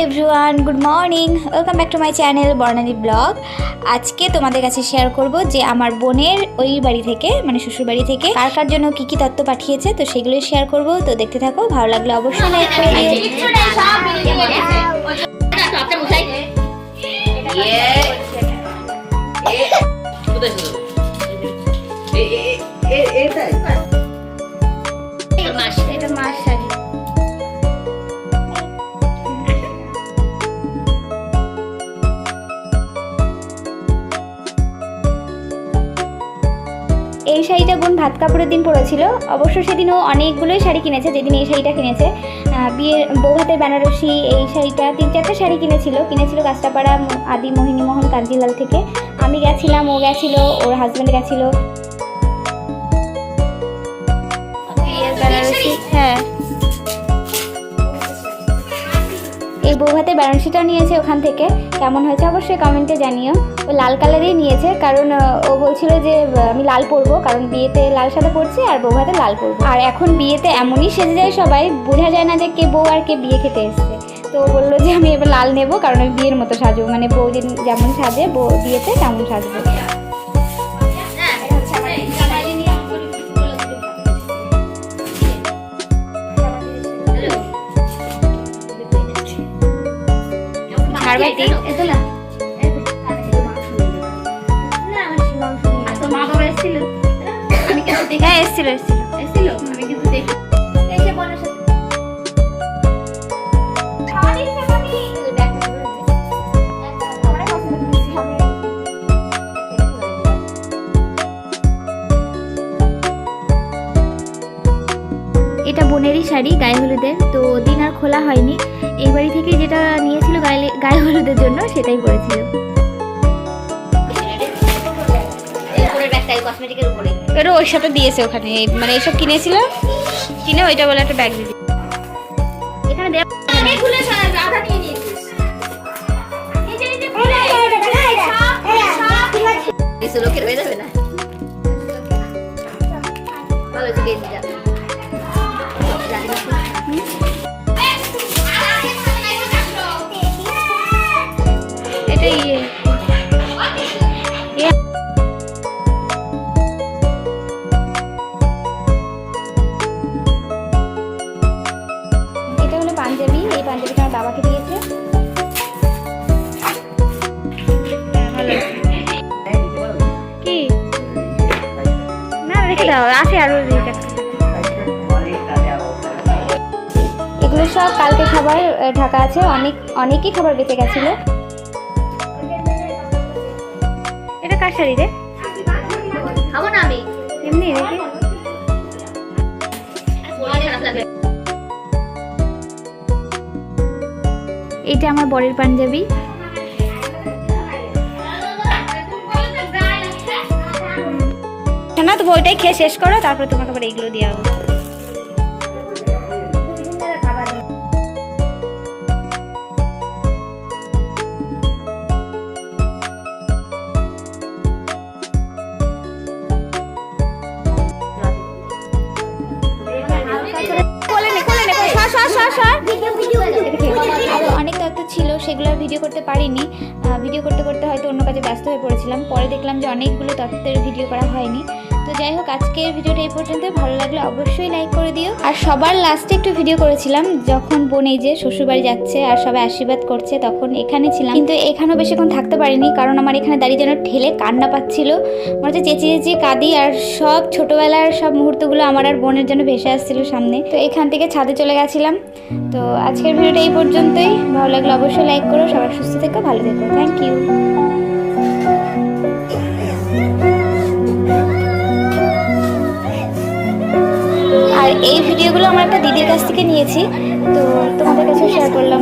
Everyone, good morning, welcome back to my channel Barnali blog. আজকে তোমাদের কাছে share করব যে আমার বোনের ওই বাড়ি থেকে মানে শ্বশুর বাড়ি থেকে কার কার জন্য কী কী তত্ত্ব পাঠিয়েছে, তো সেগুলো শেয়ার করব। তো দেখতে থাকো, ভালো লাগলে অবশ্যই লাইক করে দিও। এটা মাস শাড়ি। এই শাড়িটা বোন ভাত কাপড়ের দিন পরেছিল। অবশ্য সেদিন ও অনেকগুলোই শাড়ি কিনেছে, যেদিন এই শাড়িটা কিনেছে বিয়ের বউ হাতের বেনারসি, এই শাড়িটা 3-4টা শাড়ি কিনেছিল গাছটাপাড়া আদি মোহিনী মোহন কাঞ্জিলাল থেকে। আমি গেছিলাম, ও গেছিল, ওর হাজব্যান্ড গেছিল। বেনারসি, হ্যাঁ, এই বউ হাতে বেনারসিটাও নিয়েছে ওখান থেকে। কেমন হয়েছে অবশ্যই কমেন্টে জানিও। ও লাল কালারই নিয়েছে, কারণ ও বলছিল যে আমি লাল পরবো, কারণ বিয়েতে লাল সাদা পরছি আর বউ হাতে লাল পরবো। আর এখন বিয়েতে এমনই সেজে যায় সবাই, বোঝা যায় না যে কে বউ আর কে বিয়ে খেতে এসছে। তো ও বললো যে আমি এবার লাল নেবো, কারণ আমি বিয়ের মতো সাজবো, মানে বউ যেমন সাজে বউ বিয়েতে তেমন সাজবো। এটা বোনেরই শাড়ি গায়ে হলুদের, তো দিন আর খোলা হয়নি। এই বাড়ি থেকে যেটা নিয়েছিল গায়ে হলুদের জন্য সেটাই পরেছিল। এটা ওর সাথে দিয়েছে ওখানে, মানে এইসব কিনেছিল, কিনে ওইটা বলে একটা ব্যাগ দিয়ে এখানে দেওয়া। লোকের হয়ে যাবে না, এটা হলো পাঞ্জাবি। এই পাঞ্জাবিটা আমার বাবাকে দিয়েছে। কি না রেখে দাও, আছে আরো। এগুলো সব কালকে খাবার ঢাকা আছে, অনেকই খাবার বেঁচে গেছিল। এটা কার শাড়ি রে? খাবো না আমি, এমনি রেখে। এটা আমার বরের পাঞ্জাবি। না, তো ওইটাই খেয়ে শেষ করো, তারপরে তোমাকে আবার এইগুলো দিয়ে হবে। অনেক তথ্য ছিল, সেগুলো আর ভিডিও করতে পারিনি। ভিডিও করতে করতে হয়তো অন্য কাজে ব্যস্ত হয়ে পড়েছিলাম। পরে দেখলাম যে অনেকগুলো তথ্যের ভিডিও করা হয়নি। তো যাই হোক, আজকের ভিডিওটা এই পর্যন্ত। ভালো লাগলে অবশ্যই লাইক করে দিও। আর সবার লাস্টে একটু ভিডিও করেছিলাম যখন বোন এই যে শ্বশুরবাড়ি যাচ্ছে আর সবাই আশীর্বাদ করছে, তখন এখানে ছিলাম। কিন্তু এখানেও বেশিক্ষণ থাকতে পারিনি, কারণ আমার এখানে দাঁড়িয়ে যেন ঠেলে কান্না পাচ্ছিল। মনে হচ্ছে চেঁচিয়ে চেঁচিয়ে কাঁদি, আর সব ছোটোবেলার সব মুহূর্তগুলো আমার আর বোনের জন্য ভেসে আসছিল সামনে। তো এখান থেকে ছাদে চলে গেছিলাম। তো আজকের ভিডিওটা এই পর্যন্তই। ভালো লাগলে অবশ্যই লাইক করো। সবাই সুস্থ থেকো, ভালো থেকো। Thank you. আর এই ভিডিওগুলো আমার একটা দিদির কাছ থেকে নিয়েছি, তো তোমাদের কাছে শেয়ার করলাম।